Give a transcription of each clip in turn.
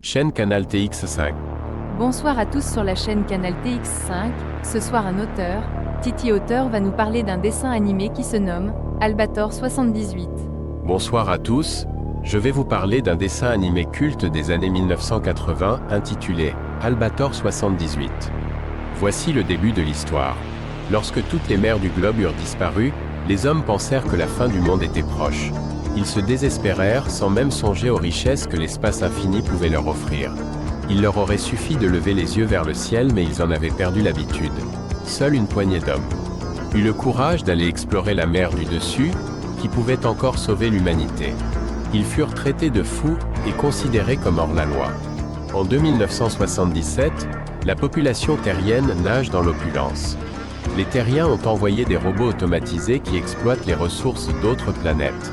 Chaîne Canal TX5. Bonsoir à tous sur la chaîne Canal TX5. Ce soir un auteur, Titi Auteur va nous parler d'un dessin animé qui se nomme Albator 78. Bonsoir à tous, je vais vous parler d'un dessin animé culte des années 1980 intitulé Albator 78. Voici le début de l'histoire. Lorsque toutes les mers du globe eurent disparu, les hommes pensèrent que la fin du monde était proche. Ils se désespérèrent sans même songer aux richesses que l'espace infini pouvait leur offrir. Il leur aurait suffi de lever les yeux vers le ciel, mais ils en avaient perdu l'habitude. Seule une poignée d'hommes eut le courage d'aller explorer la mer du dessus, qui pouvait encore sauver l'humanité. Ils furent traités de fous et considérés comme hors la loi. En 2977, la population terrienne nage dans l'opulence. Les terriens ont envoyé des robots automatisés qui exploitent les ressources d'autres planètes.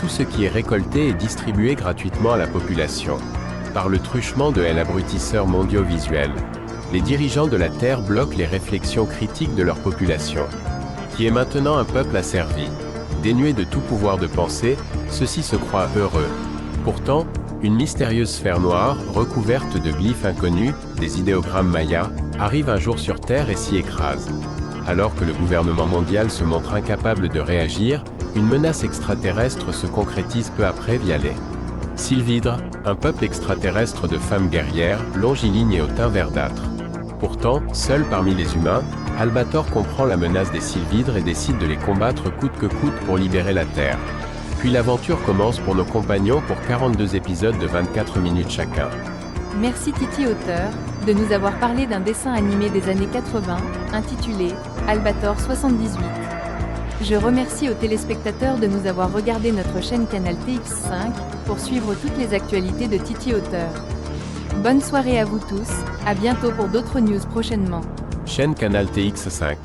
Tout ce qui est récolté est distribué gratuitement à la population. Par le truchement de l'abrutisseur mondiaux-visuel, les dirigeants de la Terre bloquent les réflexions critiques de leur population, qui est maintenant un peuple asservi. Dénué de tout pouvoir de pensée, ceux-ci se croient heureux. Pourtant, une mystérieuse sphère noire, recouverte de glyphes inconnus, des idéogrammes mayas, arrive un jour sur Terre et s'y écrase. Alors que le gouvernement mondial se montre incapable de réagir, une menace extraterrestre se concrétise peu après via les Sylvidres, un peuple extraterrestre de femmes guerrières, longilignes et au teint verdâtre. Pourtant, seul parmi les humains, Albator comprend la menace des Sylvidres et décide de les combattre coûte que coûte pour libérer la Terre. Puis l'aventure commence pour nos compagnons pour 42 épisodes de 24 minutes chacun. Merci Titi Auteur de nous avoir parlé d'un dessin animé des années 80 intitulé Albator 78. Je remercie aux téléspectateurs de nous avoir regardé notre chaîne Canal TX5 pour suivre toutes les actualités de Titi Auteur. Bonne soirée à vous tous, à bientôt pour d'autres news prochainement. Chaîne Canal TX5.